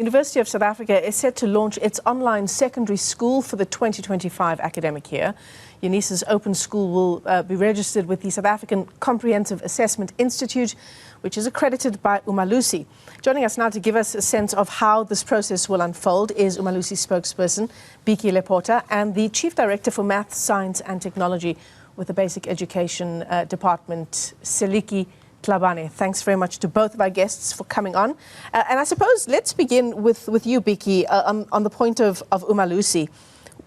University of South Africa is set to launch its online secondary school for the 2025 academic year. UNISA's open school will be registered with the South African Comprehensive Assessment Institute, which is accredited by Umalusi. Joining us now to give us a sense of how this process will unfold is Umalusi spokesperson Biki Lepota and the Chief Director for Maths, Science and Technology with the Basic Education Department, Seliki. Thlahabane. Thanks very much to both of our guests for coming on. And I suppose let's begin with you, Biki, on the point of Umalusi.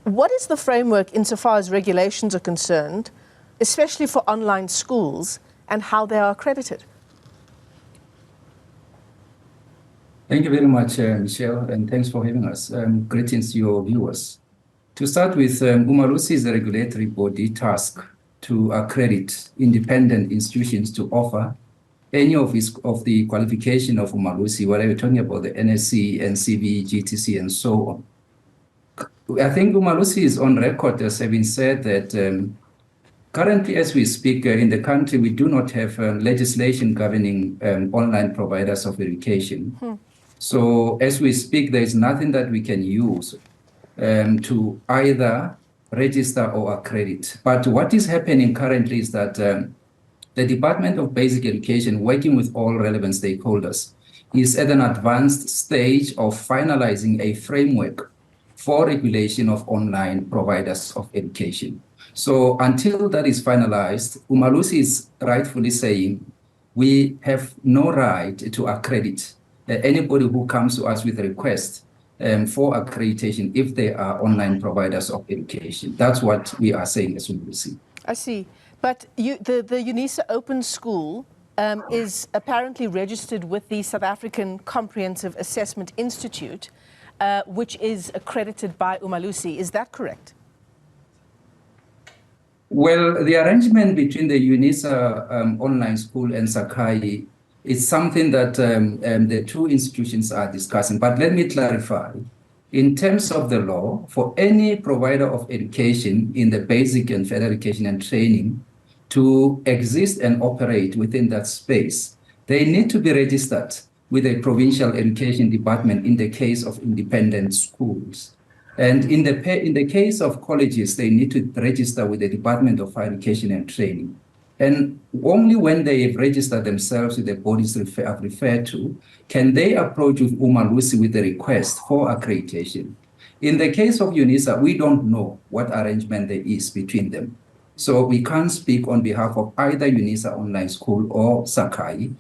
What is the framework insofar as regulations are concerned, especially for online schools, and how they are accredited? Thank you very much, Michelle, and thanks for having us. Greetings to your viewers. To start with, Umalusi is a regulatory body tasked to accredit independent institutions to offer any of the qualification of Umalusi, whether we're talking about the NSC, NCV, GTC, and so on. I think Umalusi is on record as having said that currently, as we speak in the country, we do not have legislation governing online providers of education. So as we speak, there is nothing that we can use to either register or accredit. But what is happening currently is that the Department of Basic Education, working with all relevant stakeholders, is at an advanced stage of finalizing a framework for regulation of online providers of education. So until that is finalized, Umalusi is rightfully saying we have no right to accredit anybody who comes to us with a request for accreditation if they are online providers of education. That's what we are saying as Umalusi. I see. But the UNISA Open School is apparently registered with the South African Comprehensive Assessment Institute, which is accredited by Umalusi. Is that correct? Well, the arrangement between the UNISA online school and Sakai is something that the two institutions are discussing. But let me clarify. In terms of the law, for any provider of education in the basic and further education and training to exist and operate within that space, they need to be registered with a provincial education department in the case of independent schools. And in the case of colleges, they need to register with the Department of Higher Education and Training. And only when they have registered themselves with the bodies I've referred to, can they approach with Umalusi with a request for accreditation. In the case of UNISA, we don't know what arrangement there is between them. So we can't speak on behalf of either UNISA Online School or Sakai.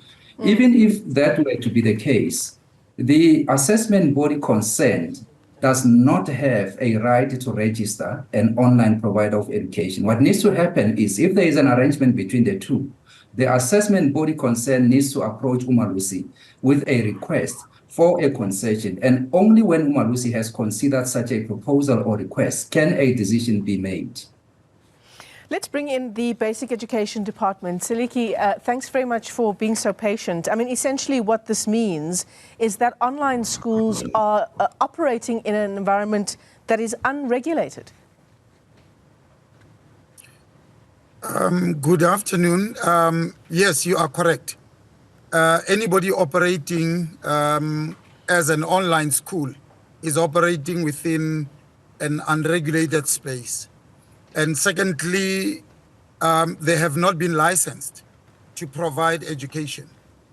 Even if that were to be the case, the assessment body concerned does not have a right to register an online provider of education. What needs to happen is if there is an arrangement between the two, the assessment body concerned needs to approach Umalusi with a request for a concession. And only when Umalusi has considered such a proposal or request can a decision be made. Let's bring in the Basic Education Department. Seliki, thanks very much for being so patient. I mean, essentially what this means is that online schools are operating in an environment that is unregulated. Good afternoon. Yes, you are correct. Anybody operating as an online school is operating within an unregulated space. And secondly, they have not been licensed to provide education,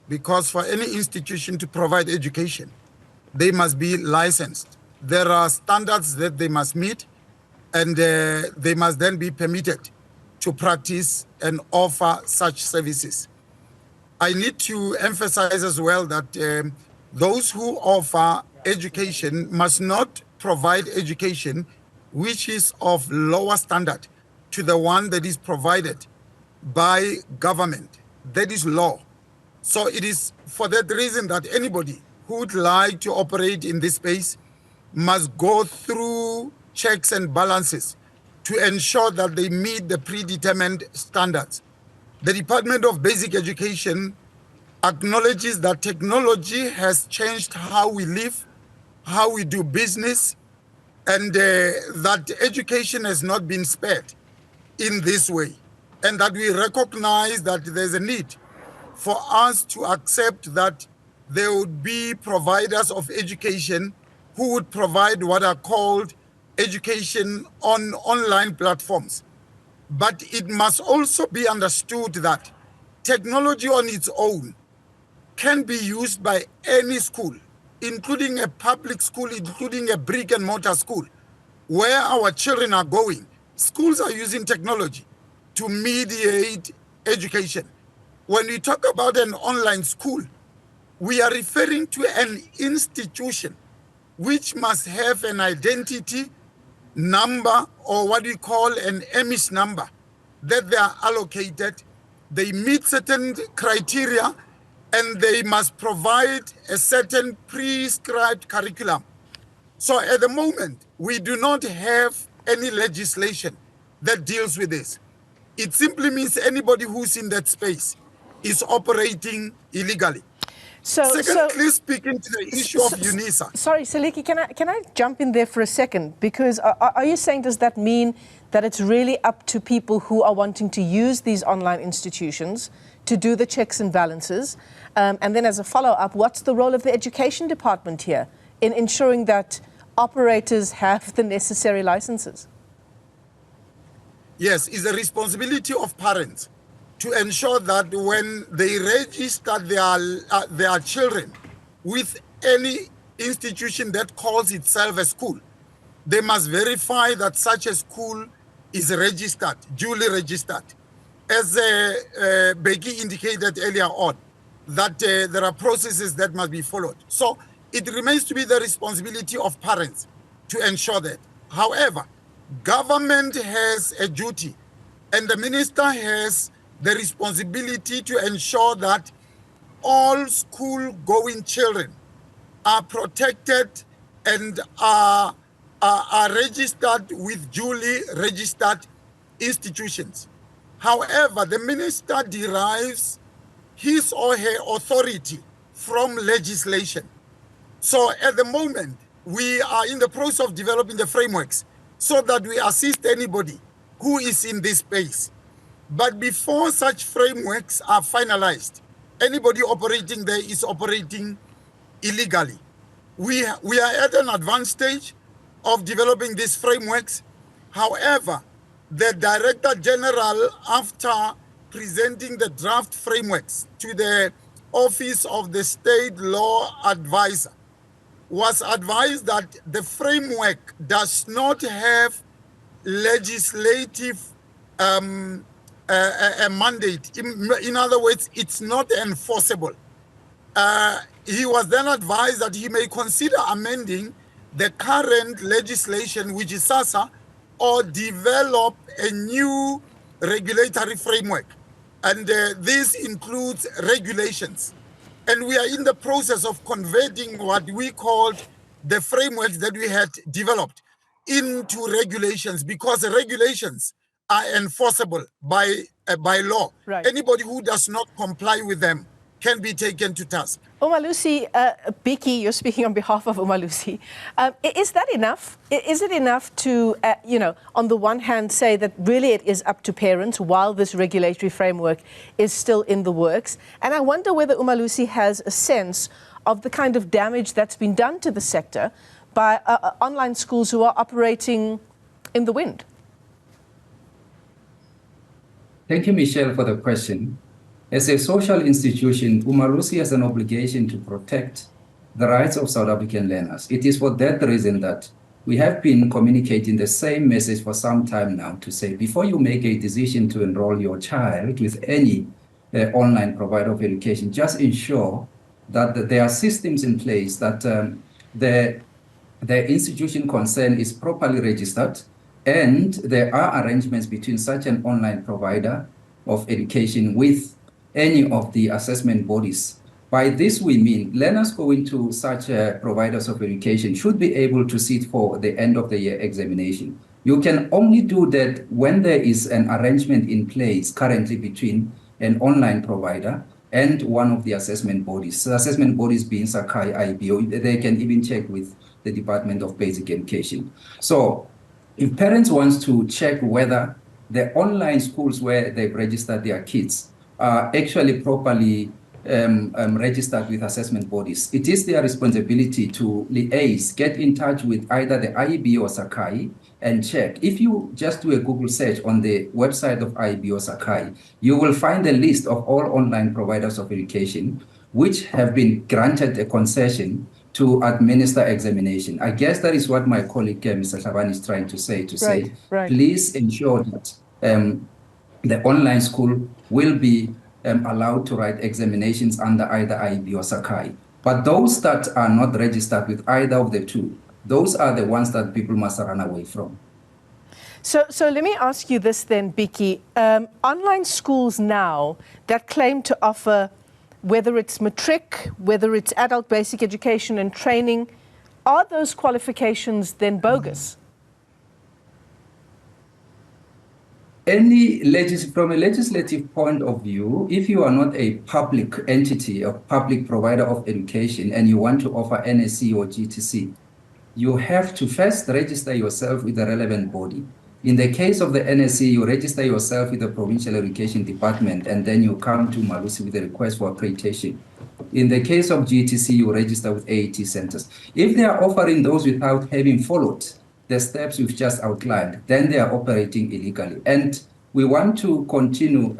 because for any institution to provide education, they must be licensed. There are standards that they must meet, and they must then be permitted to practice and offer such services. I need to emphasize as well that those who offer education must not provide education which is of lower standard to the one that is provided by government. That is law. So it is for that reason that anybody who would like to operate in this space must go through checks and balances to ensure that they meet the predetermined standards. The Department of Basic Education acknowledges that technology has changed how we live, how we do business, and that education has not been spared in this way, and that we recognize that there's a need for us to accept that there would be providers of education who would provide what are called education on online platforms. But it must also be understood that technology on its own can be used by any school, including a public school, including a brick and mortar school. Where our children are going, schools are using technology to mediate education. When we talk about an online school, we are referring to an institution which must have an identity number, or what we call an EMIS number, that they are allocated. They meet certain criteria and they must provide a certain prescribed curriculum. So at the moment, we do not have any legislation that deals with this. It simply means anybody who's in that space is operating illegally. Secondly, speaking to the issue of UNISA. Sorry, Seliki, can I jump in there for a second? Because are you saying, does that mean that it's really up to people who are wanting to use these online institutions to do the checks and balances? And then as a follow-up, what's the role of the education department here in ensuring that operators have the necessary licenses? Yes, it's the responsibility of parents to ensure that when they register their children with any institution that calls itself a school, they must verify that such a school is registered, duly registered. As Biki indicated earlier on, that there are processes that must be followed. So it remains to be the responsibility of parents to ensure that. However, government has a duty, and the minister has the responsibility to ensure that all school-going children are protected and are registered with duly registered institutions. However, the minister derives his or her authority from legislation. So at the moment, we are in the process of developing the frameworks so that we assist anybody who is in this space. But before such frameworks are finalized, anybody operating there is operating illegally. We are at an advanced stage of developing these frameworks. However, the Director General, after presenting the draft frameworks to the Office of the State Law Advisor, was advised that the framework does not have legislative a mandate. In other words, it's not enforceable. He was then advised that he may consider amending the current legislation, which is SASSA, or develop a new regulatory framework. And this includes regulations. And we are in the process of converting what we called the frameworks that we had developed into regulations, because the regulations are enforceable by law. Right. Anybody who does not comply with them can be taken to task. Umalusi, Biki, you're speaking on behalf of Umalusi. Is that enough? Is it enough to, on the one hand, say that really it is up to parents while this regulatory framework is still in the works? And I wonder whether Umalusi has a sense of the kind of damage that's been done to the sector by online schools who are operating in the wind. Thank you, Michelle, for the question. As a social institution, Umalusi has an obligation to protect the rights of South African learners. It is for that reason that we have been communicating the same message for some time now to say, before you make a decision to enroll your child with any online provider of education, just ensure that there are systems in place, that the institution concerned is properly registered, and there are arrangements between such an online provider of education with any of the assessment bodies. By this we mean learners going to such providers of education should be able to sit for the end of the year examination. You can only do that when there is an arrangement in place currently between an online provider and one of the assessment bodies. So assessment bodies being Sakai, IBO, they can even check with the Department of Basic Education. So if parents want to check whether the online schools where they've registered their kids are actually properly registered with assessment bodies. It is their responsibility to liaise, get in touch with either the IEB or Sakai and check. If you just do a Google search on the website of IEB or Sakai, you will find a list of all online providers of education which have been granted a concession to administer examination. I guess that is what my colleague, Mr. Thlahabane, is trying to say, please ensure that the online school will be allowed to write examinations under either IEB or Sakai. But those that are not registered with either of the two, those are the ones that people must run away from. So let me ask you this then, Biki. Online schools now that claim to offer, whether it's matric, whether it's adult basic education and training, are those qualifications then bogus? From a legislative point of view, if you are not a public entity, a public provider of education, and you want to offer NSC or GTC, you have to first register yourself with the relevant body. In the case of the NSC, you register yourself with the Provincial Education Department, and then you come to Umalusi with a request for accreditation. In the case of GTC, you register with AET centers. If they are offering those without having followed the steps we've just outlined, then they are operating illegally. And we want to continue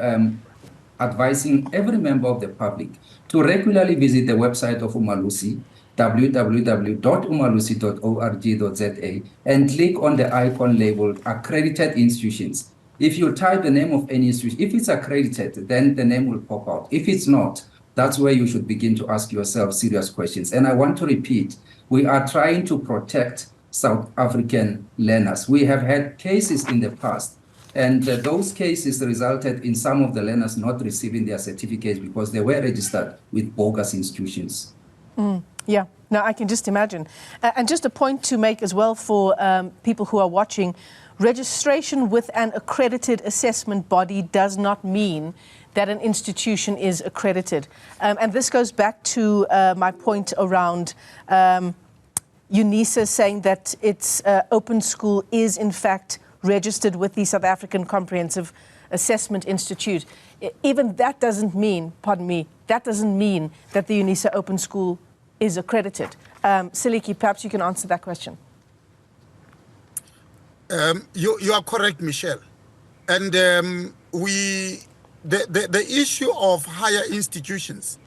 advising every member of the public to regularly visit the website of Umalusi, www.umalusi.org.za, and click on the icon labeled accredited institutions. If you type the name of any institution, if it's accredited, then the name will pop out. If it's not, that's where you should begin to ask yourself serious questions. And I want to repeat, we are trying to protect South African learners. We have had cases in the past, and those cases resulted in some of the learners not receiving their certificates because they were registered with bogus institutions. Yeah, no, I can just imagine. And just a point to make as well for people who are watching, registration with an accredited assessment body does not mean that an institution is accredited. And this goes back to my point around UNISA saying that its open school is in fact registered with the South African Comprehensive Assessment Institute. Even that doesn't mean, pardon me, that doesn't mean that the UNISA open school is accredited. Seliki, perhaps you can answer that question. You are correct, Michelle. And the issue of higher institutions,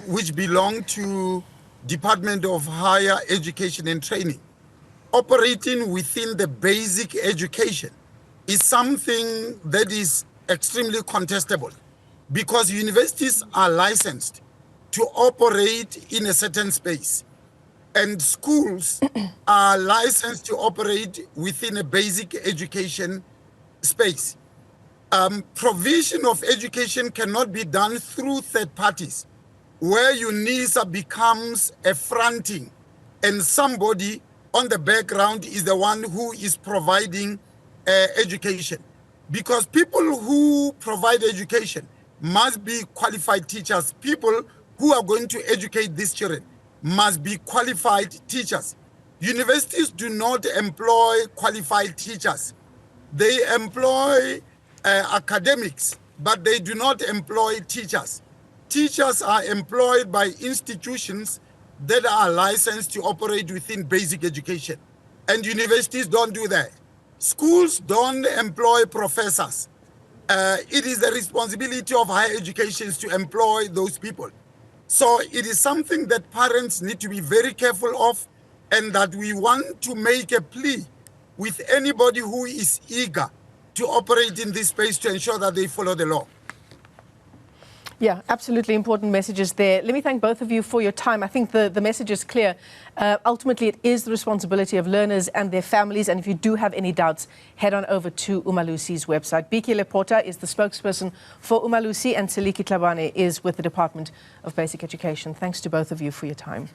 which belong to Department of Higher Education and Training, operating within the basic education is something that is extremely contestable because universities are licensed to operate in a certain space and schools are licensed to operate within a basic education space. Provision of education cannot be done through third parties, where UNISA becomes a fronting and somebody on the background is the one who is providing education. Because people who provide education must be qualified teachers. People who are going to educate these children must be qualified teachers. Universities do not employ qualified teachers. They employ academics, but they do not employ teachers. Teachers are employed by institutions that are licensed to operate within basic education. And universities don't do that. Schools don't employ professors. It is the responsibility of higher educations to employ those people. So it is something that parents need to be very careful of, and that we want to make a plea with anybody who is eager to operate in this space to ensure that they follow the law. Yeah, absolutely important messages there. Let me thank both of you for your time. I think the message is clear. Ultimately, it is the responsibility of learners and their families. And if you do have any doubts, head on over to Umalusi's website. Biki Lepota is the spokesperson for Umalusi, and Seliki Thlahabane is with the Department of Basic Education. Thanks to both of you for your time.